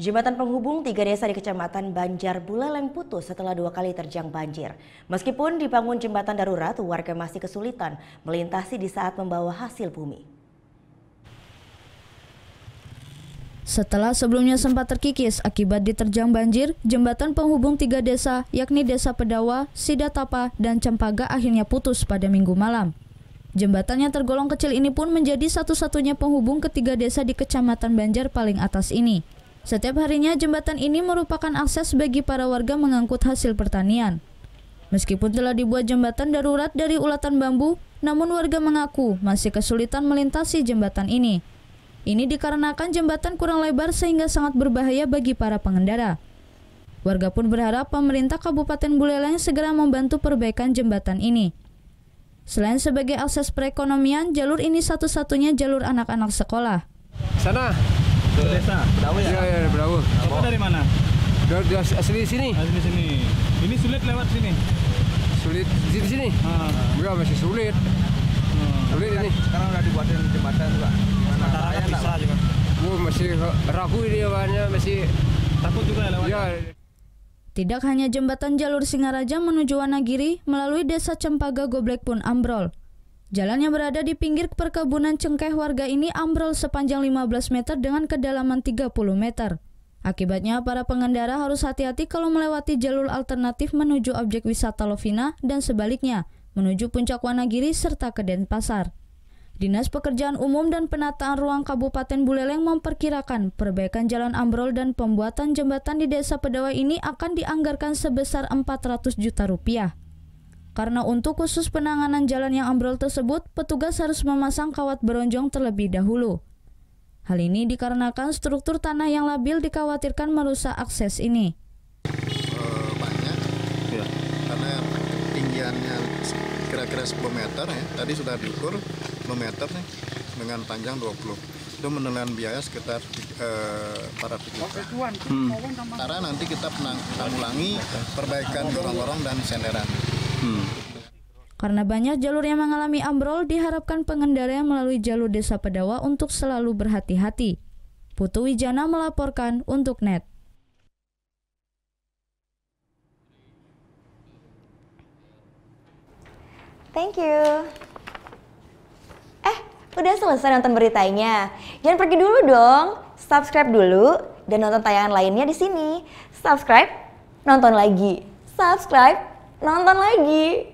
Jembatan penghubung 3 desa di Kecamatan Banjar Buleleng putus setelah 2 kali terjang banjir. Meskipun dibangun jembatan darurat, warga masih kesulitan melintasi di saat membawa hasil bumi. Setelah sebelumnya sempat terkikis akibat diterjang banjir, jembatan penghubung 3 desa yakni Desa Pedawa, Sidatapa, dan Cempaka akhirnya putus pada Minggu malam. Jembatan yang tergolong kecil ini pun menjadi satu-satunya penghubung ketiga desa di Kecamatan Banjar paling atas ini. Setiap harinya jembatan ini merupakan akses bagi para warga mengangkut hasil pertanian. Meskipun telah dibuat jembatan darurat dari ulatan bambu, namun warga mengaku masih kesulitan melintasi jembatan ini. Ini dikarenakan jembatan kurang lebar sehingga sangat berbahaya bagi para pengendara. Warga pun berharap pemerintah Kabupaten Buleleng segera membantu perbaikan jembatan ini. Selain sebagai akses perekonomian, jalur ini satu-satunya jalur anak-anak sekolah. Sana ke desa Bedawa ya? Iya, Bedawa. Bapak dari mana? Dari asli sini. Asli sini. Ini sulit lewat sini? Sulit di sini? Enggak, masih sulit. Sulit ini. Sekarang udah dibuatin jembatan juga. Gimana? Bisa juga. Masih ragu ini awalnya, masih takut juga lewat. Ya. Tidak hanya jembatan jalur Singaraja menuju Wanagiri melalui Desa Cempaka Goblek pun ambrol. Jalan yang berada di pinggir perkebunan cengkeh warga ini ambrol sepanjang 15 meter dengan kedalaman 30 meter. Akibatnya para pengendara harus hati-hati kalau melewati jalur alternatif menuju objek wisata Lovina dan sebaliknya menuju Puncak Wanagiri serta ke Denpasar. Dinas Pekerjaan Umum dan Penataan Ruang Kabupaten Buleleng memperkirakan perbaikan jalan ambrol dan pembuatan jembatan di Desa Pedawa ini akan dianggarkan sebesar 400 juta rupiah. Karena untuk khusus penanganan jalan yang ambrol tersebut, petugas harus memasang kawat beronjong terlebih dahulu. Hal ini dikarenakan struktur tanah yang labil dikhawatirkan merusak akses ini. Banyak, ya. Karena tinggiannya kira-kira 10 meter ya. Tadi sudah diukur 10 meter nih, dengan panjang 20. Itu menelan biaya sekitar 400 juta. Karena nanti kita menanggulangi perbaikan gorong-gorong dan senderan. Karena banyak jalur yang mengalami ambrol, diharapkan pengendara yang melalui jalur Desa Pedawa untuk selalu berhati-hati. Putu Wijana melaporkan untuk NET. Thank you. Udah selesai nonton beritanya? Jangan pergi dulu dong. Subscribe dulu dan nonton tayangan lainnya di sini. Subscribe, nonton lagi. Subscribe, nonton lagi.